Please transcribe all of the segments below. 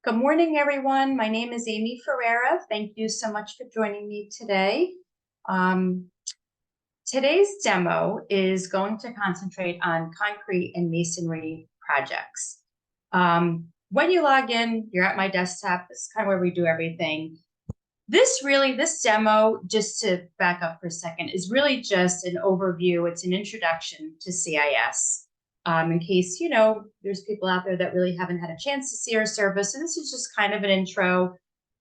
Good morning, everyone. My name is Amy Ferreira. Thank you so much for joining me today. Um, Today's demo is going to concentrate on concrete and masonry projects. When you log in, you're at my desktop. This is kind of where we do everything. This demo, just to back up for a second, is really just an overview. It's an introduction to CIS. In case, there's people out there that really haven't had a chance to see our service. So this is just kind of an intro.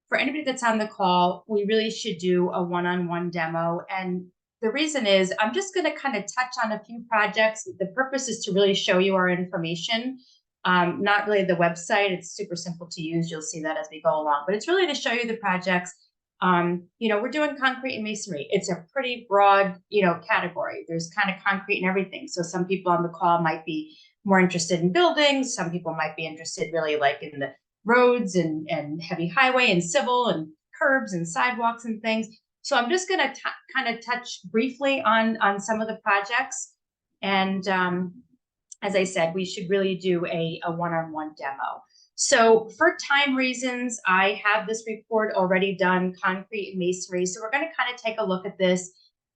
For anybody that's on the call, we really should do a one-on-one demo. And the reason is I'm just going to kind of touch on a few projects. The purpose is to really show you our information. Not really the website. It's super simple to use. You'll see that as we go along. But it's really to show you the projects. We're doing concrete and masonry. It's a pretty broad, category. There's kind of concrete and everything. So some people on the call might be more interested in buildings. Some people might be interested really like in the roads and heavy highway and civil and curbs and sidewalks and things. So I'm just going to kind of touch briefly on some of the projects. And as I said, we should really do a one-on-one demo. So for time reasons, I have this report already done, concrete and masonry. So we're going to kind of take a look at this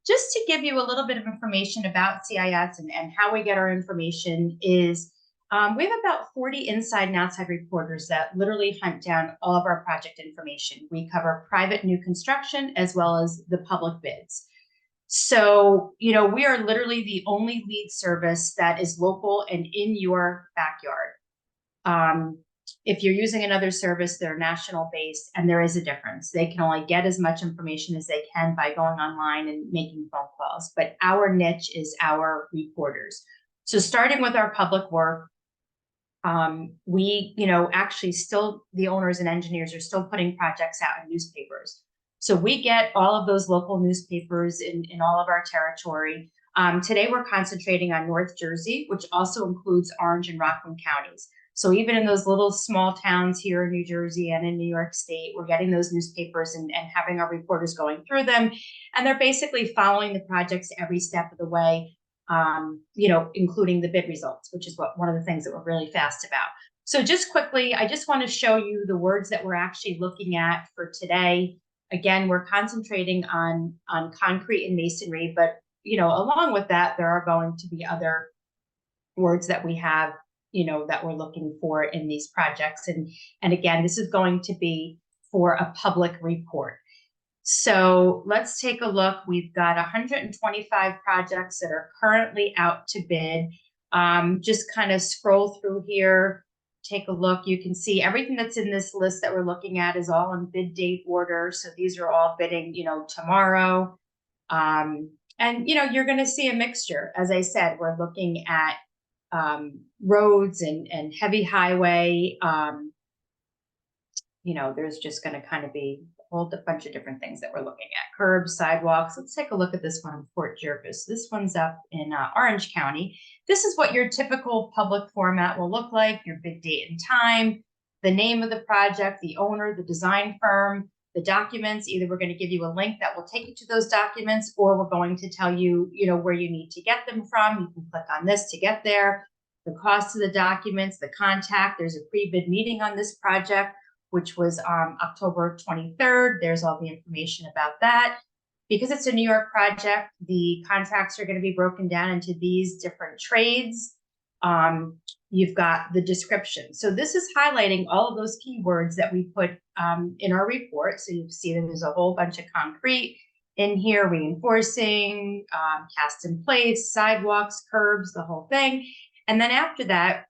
just to give you a little bit of information about CIS and how we get our information is we have about 40 inside and outside reporters that literally hunt down all of our project information. We cover private new construction as well as the public bids. So, we are literally the only lead service that is local and in your backyard. If you're using another service, they're national based, and there is a difference. They can only get as much information as they can by going online and making phone calls. But our niche is our reporters. So starting with our public work, we, actually still, the owners and engineers are still putting projects out in newspapers. So we get all of those local newspapers in all of our territory. Today, we're concentrating on North Jersey, which also includes Orange and Rockland counties. So even in those little small towns here in New Jersey and in New York State, we're getting those newspapers and having our reporters going through them. And they're basically following the projects every step of the way, including the bid results, which is one of the things that we're really fast about. So just quickly, I just want to show you the words that we're actually looking at for today. Again, we're concentrating on concrete and masonry, but, along with that, there are going to be other words that we have that we're looking for in these projects. And again, this is going to be for a public report. So let's take a look. We've got 125 projects that are currently out to bid. Just kind of scroll through here, take a look. You can see everything that's in this list that we're looking at is all in bid date order. So these are all bidding, tomorrow. And, you're going to see a mixture. As I said, we're looking at roads and heavy highway. There's just going to kind of be a whole bunch of different things that we're looking at. Curbs, sidewalks. Let's take a look at this one in Fort Jervis. This one's up in Orange County. This is what your typical public format will look like, your bid date and time, the name of the project, the owner, the design firm, the documents. Either we're going to give you a link that will take you to those documents, or we're going to tell you, where you need to get them from. You can click on this to get there. The cost of the documents, the contact. There's a pre-bid meeting on this project, which was October 23rd. There's all the information about that. Because it's a New York project, the contracts are going to be broken down into these different trades. You've got the description. So this is highlighting all of those keywords that we put in our report. So you see that there's a whole bunch of concrete in here, reinforcing, cast in place, sidewalks, curbs, the whole thing. And then after that,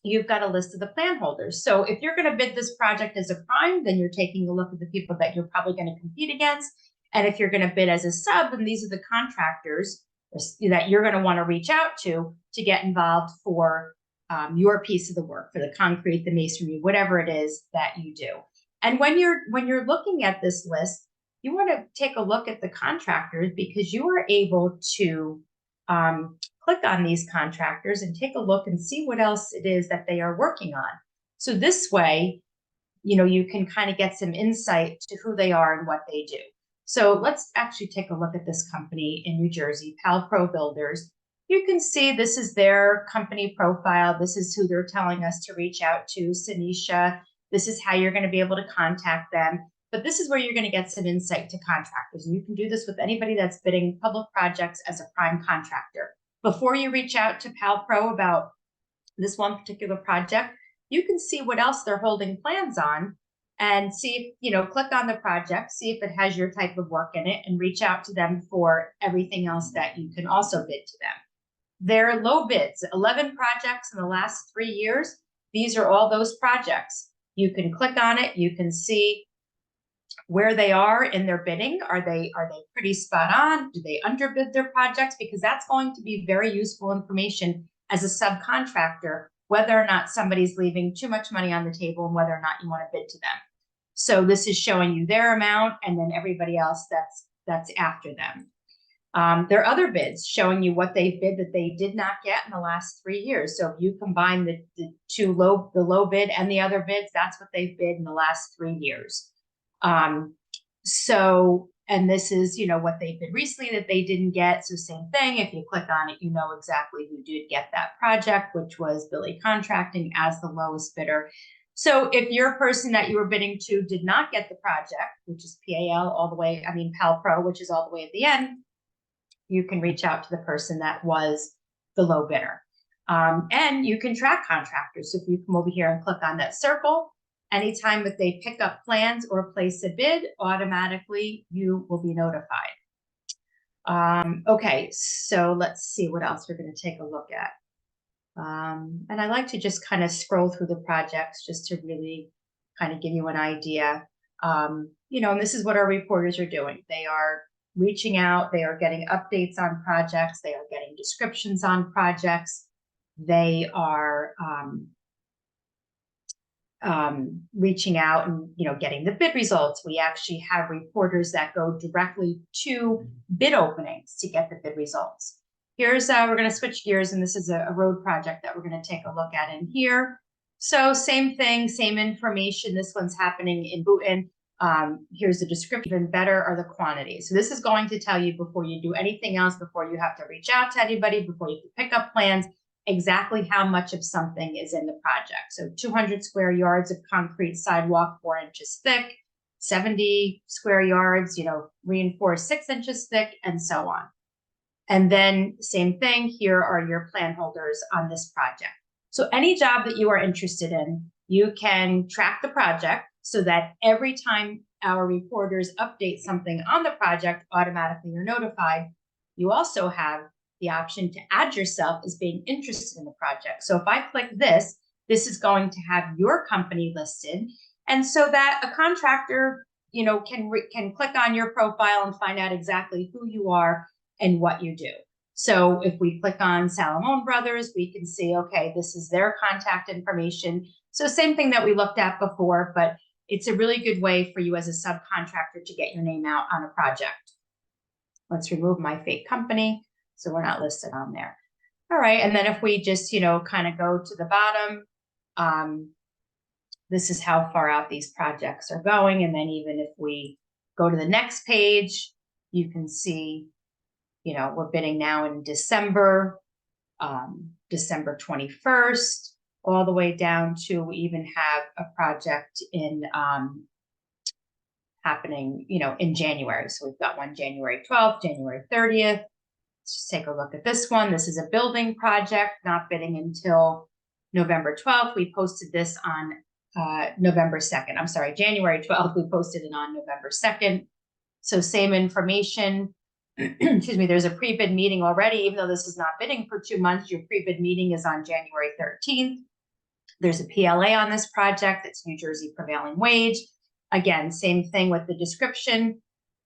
you've got a list of the plan holders. So if you're going to bid this project as a prime, then you're taking a look at the people that you're probably going to compete against. And if you're going to bid as a sub, then these are the contractors that you're going to want to reach out to get involved for your piece of the work, for the concrete, the masonry, whatever it is that you do. And when you're looking at this list, you want to take a look at the contractors, because you are able to click on these contractors and take a look and see what else it is that they are working on. So this way, you can kind of get some insight to who they are and what they do. So let's actually take a look at this company in New Jersey, PalPro Builders. You can see this is their company profile. This is who they're telling us to reach out to, Sanisha. This is how you're going to be able to contact them. But this is where you're going to get some insight to contractors. And you can do this with anybody that's bidding public projects as a prime contractor. Before you reach out to PalPro about this one particular project, you can see what else they're holding plans on and see if, click on the project, see if it has your type of work in it, and reach out to them for everything else that you can also bid to them. They're low bids, 11 projects in the last 3 years. These are all those projects. You can click on it. You can see where they are in their bidding. Are they pretty spot on? Do they underbid their projects? Because that's going to be very useful information as a subcontractor, whether or not somebody's leaving too much money on the table and whether or not you want to bid to them. So this is showing you their amount and then everybody else that's after them. There are other bids showing you what they bid that they did not get in the last 3 years. So if you combine the low bid and the other bids, that's what they've bid in the last 3 years. And this is, what they bid recently that they didn't get. So same thing, if you click on it, you know exactly who did get that project, which was Billy Contracting as the lowest bidder. So if your person that you were bidding to did not get the project, which is PalPro, which is all the way at the end, you can reach out to the person that was the low bidder. And you can track contractors. So if you come over here and click on that circle, anytime that they pick up plans or place a bid, automatically you will be notified. Okay, so let's see what else we're going to take a look at. And I like to just kind of scroll through the projects just to really kind of give you an idea. And this is what our reporters are doing. They are reaching out, they are getting updates on projects, they are getting descriptions on projects, they are reaching out and getting the bid results. We actually have reporters that go directly to bid openings to get the bid results. Here's we're going to switch gears, and this is a road project that we're going to take a look at in here. So same thing, same information. This one's happening in Bhutan. Here's the description. Even better are the quantities. So this is going to tell you before you do anything else, before you have to reach out to anybody, before you pick up plans, exactly how much of something is in the project. So 200 square yards of concrete sidewalk, 4 inches thick, 70 square yards, reinforced 6 inches thick, and so on. And then same thing, here are your plan holders on this project. So any job that you are interested in, you can track the project so that every time our reporters update something on the project, automatically you're notified. You also have the option to add yourself as being interested in the project. So if I click this, this is going to have your company listed. And so that a contractor, can click on your profile and find out exactly who you are and what you do. So if we click on Salomon Brothers, we can see, okay, this is their contact information. So same thing that we looked at before, but it's a really good way for you as a subcontractor to get your name out on a project. Let's remove my fake company, so we're not listed on there. All right, and then if we just, kind of go to the bottom, this is how far out these projects are going. And then even if we go to the next page, you can see, we're bidding now in December, December 21st, all the way down to we even have a project in happening, in January. So we've got one January 12th, January 30th. Let's just take a look at this one. This is a building project, not bidding until November 12th. We posted this on November 2nd. I'm sorry, January 12th. We posted it on November 2nd. So same information. Excuse me, there's a pre-bid meeting already, even though this is not bidding for 2 months. Your pre-bid meeting is on January 13th. There's a PLA on this project. It's New Jersey prevailing wage. Again, same thing with the description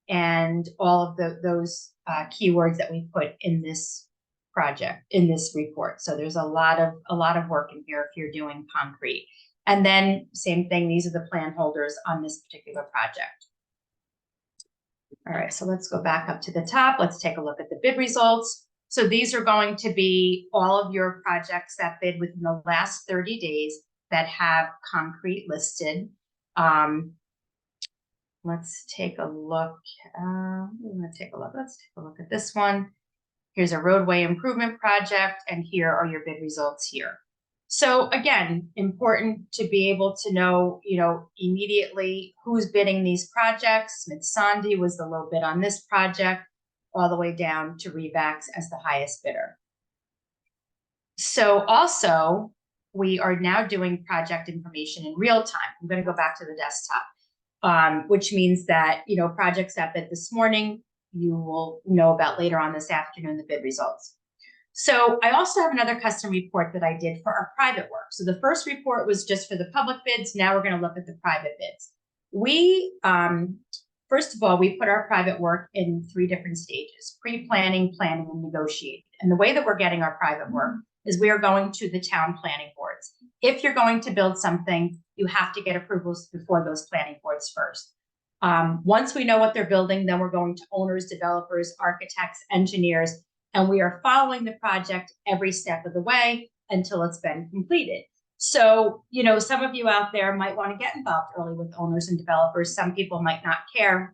and all of those keywords that we put in this project, in this report. So there's a lot of work in here if you're doing concrete. And then same thing, these are the plan holders on this particular project. All right, so let's go back up to the top. Let's take a look at the bid results. So these are going to be all of your projects that bid within the last 30 days that have concrete listed. Let's take a look. Let's take a look at this one. Here's a roadway improvement project, and here are your bid results here. So again, important to be able to know, immediately who's bidding these projects. Smith-Sondy was the low bid on this project, all the way down to Revax as the highest bidder. So also, we are now doing project information in real time. I'm going to go back to the desktop, which means that, projects that bid this morning, you will know about later on this afternoon, the bid results. So I also have another custom report that I did for our private work. So the first report was just for the public bids. Now we're going to look at the private bids. First of all, we put our private work in 3 different stages: pre-planning, planning, and negotiating. And the way that we're getting our private work is we are going to the town planning boards. If you're going to build something, you have to get approvals before those planning boards first. Once we know what they're building, then we're going to owners, developers, architects, engineers, and we are following the project every step of the way until it's been completed. So, some of you out there might want to get involved early with owners and developers. Some people might not care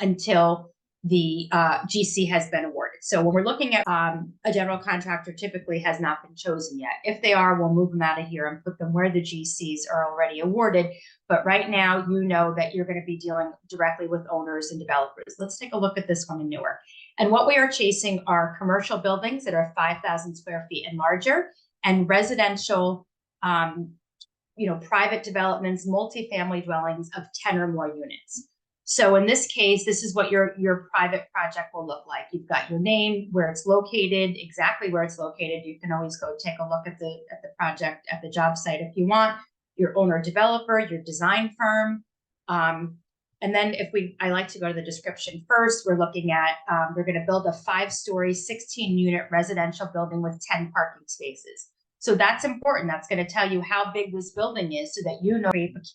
until the GC has been awarded. So when we're looking at a general contractor, typically has not been chosen yet. If they are, we'll move them out of here and put them where the GCs are already awarded. But right now, you know that you're going to be dealing directly with owners and developers. Let's take a look at this one in Newark. And what we are chasing are commercial buildings that are 5,000 square feet and larger, and residential, private developments, multifamily dwellings of 10 or more units. So in this case, this is what your private project will look like. You've got your name, where it's located, exactly where it's located. You can always go take a look at the project at the job site if you want. Your owner developer, your design firm. And then I like to go to the description first. We're looking at, they're going to build a 5-story, 16-unit residential building with 10 parking spaces. So that's important. That's going to tell you how big this building is so that you know.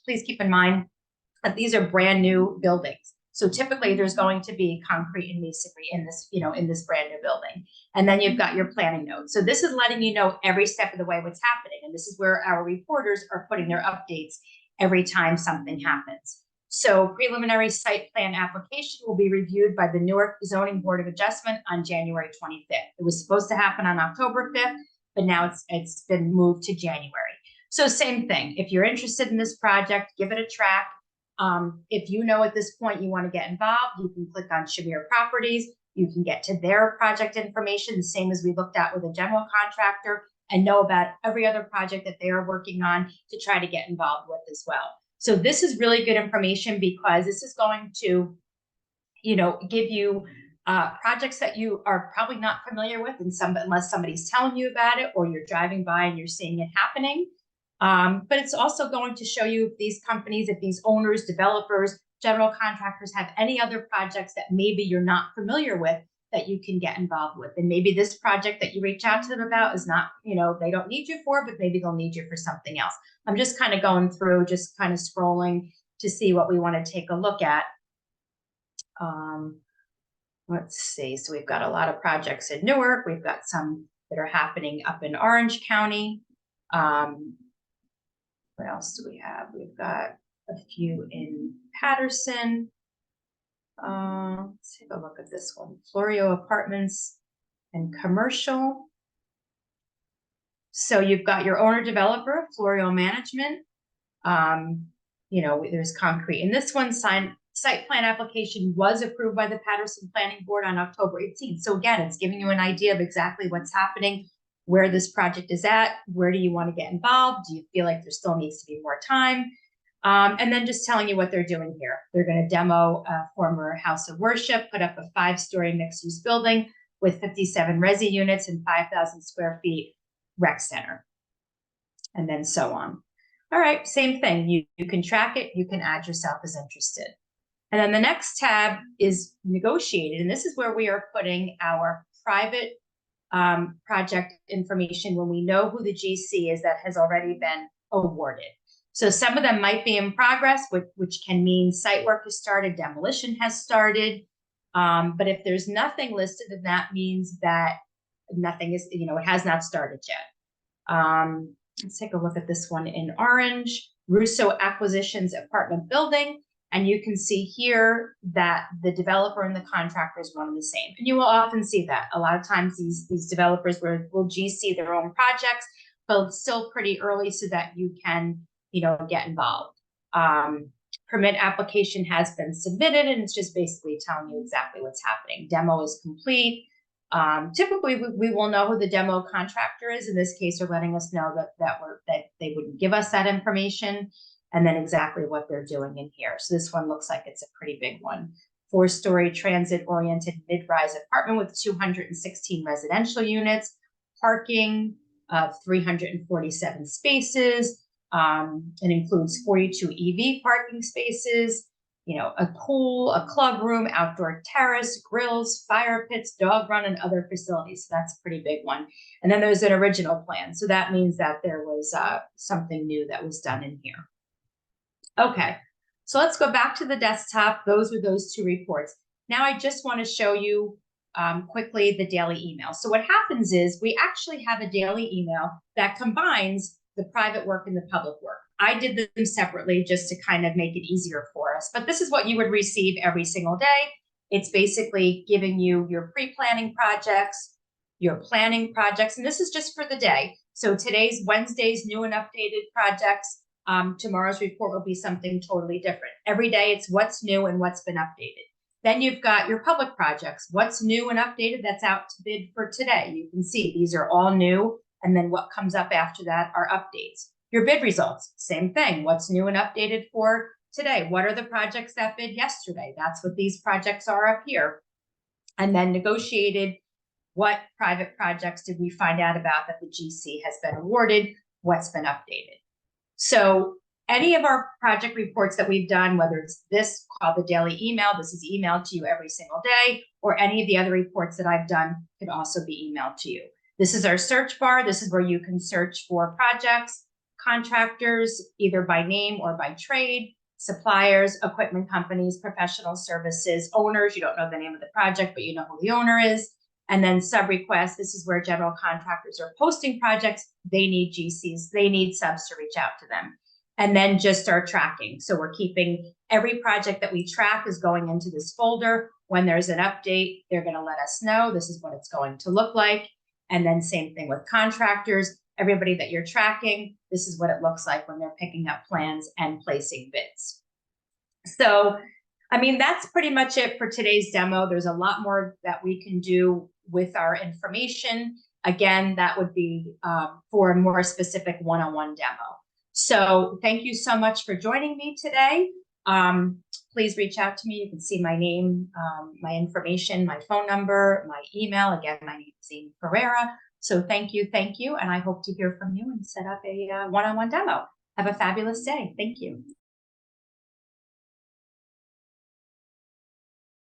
Please keep in mind that these are brand new buildings. So typically there's going to be concrete and masonry in this brand new building. And then you've got your planning notes. So this is letting you know every step of the way what's happening. And this is where our reporters are putting their updates every time something happens. So preliminary site plan application will be reviewed by the Newark Zoning Board of Adjustment on January 25th. It was supposed to happen on October 5th, but now it's been moved to January. So same thing. If you're interested in this project, give it a track. If you know at this point you want to get involved, you can click on Shamir Properties. You can get to their project information, the same as we looked at with a general contractor, and know about every other project that they are working on to try to get involved with as well. So this is really good information because this is going to, give you projects that you are probably not familiar with, unless somebody's telling you about it or you're driving by and you're seeing it happening. But it's also going to show you if these companies, if these owners, developers, general contractors have any other projects that maybe you're not familiar with that you can get involved with. And maybe this project that you reach out to them about is not, they don't need you for, but maybe they'll need you for something else. I'm just kind of going through, just kind of scrolling to see what we want to take a look at. Let's see. So we've got a lot of projects in Newark. We've got some that are happening up in Orange County. What else do we have? We've got a few in Patterson. Let's take a look at this one. Florio Apartments and Commercial. So you've got your owner developer, Florio Management. There's concrete. And this one, site plan application was approved by the Patterson Planning Board on October 18th. So again, it's giving you an idea of exactly what's happening, where this project is at, where do you want to get involved? Do you feel like there still needs to be more time? And then just telling you what they're doing here. They're going to demo a former house of worship, put up a 5-story mixed-use building with 57 resi units and 5,000 square feet rec center, and then so on. All right, same thing. You can track it. You can add yourself as interested. And then the next tab is negotiated. And this is where we are putting our private project information when we know who the GC is that has already been awarded. So some of them might be in progress, which can mean site work has started, demolition has started. But if there's nothing listed, then that means that nothing is, it has not started yet. Let's take a look at this one in Orange, Russo Acquisitions Apartment Building. And you can see here that the developer and the contractor is one and the same. And you will often see that. A lot of times these developers will GC their own projects, but it's still pretty early so that you can, get involved. Permit application has been submitted, and it's just basically telling you exactly what's happening. Demo is complete. Typically, we will know who the demo contractor is. In this case, they're letting us know that they wouldn't give us that information, and then exactly what they're doing in here. So this one looks like it's a pretty big one. 4-story transit-oriented mid-rise apartment with 216 residential units, parking of 347 spaces. It includes 42 EV parking spaces, a pool, a club room, outdoor terrace, grills, fire pits, dog run, and other facilities. So that's a pretty big one. And then there's an original plan. So that means that there was something new that was done in here. Okay, so let's go back to the desktop. Those were those 2 reports. Now I just want to show you quickly the daily email. So what happens is we actually have a daily email that combines the private work and the public work. I did them separately just to kind of make it easier for us, but this is what you would receive every single day. It's basically giving you your pre-planning projects, your planning projects, and this is just for the day. So today's Wednesday's new and updated projects. Tomorrow's report will be something totally different. Every day it's what's new and what's been updated. Then you've got your public projects, what's new and updated that's out to bid for today. You can see these are all new. And then what comes up after that are updates. Your bid results, same thing. What's new and updated for today? What are the projects that bid yesterday? That's what these projects are up here. And then negotiated, what private projects did we find out about that the GC has been awarded? What's been updated? So any of our project reports that we've done, whether it's this called the daily email, this is emailed to you every single day, or any of the other reports that I've done could also be emailed to you. This is our search bar. This is where you can search for projects, contractors, either by name or by trade, suppliers, equipment companies, professional services, owners. You don't know the name of the project, but you know who the owner is. And then sub requests. This is where general contractors are posting projects. They need GCs. They need subs to reach out to them. And then just our tracking. So we're keeping every project that we track is going into this folder. When there's an update, they're going to let us know this is what it's going to look like. And then same thing with contractors, everybody that you're tracking, this is what it looks like when they're picking up plans and placing bids. So, I mean, that's pretty much it for today's demo. There's a lot more that we can do with our information. Again, that would be for a more specific one-on-one demo. So thank you so much for joining me today. Please reach out to me. You can see my name, my information, my phone number, my email. Again, my name is Amy Ferreira. So thank you, and I hope to hear from you and set up a one-on-one demo. Have a fabulous day. Thank you.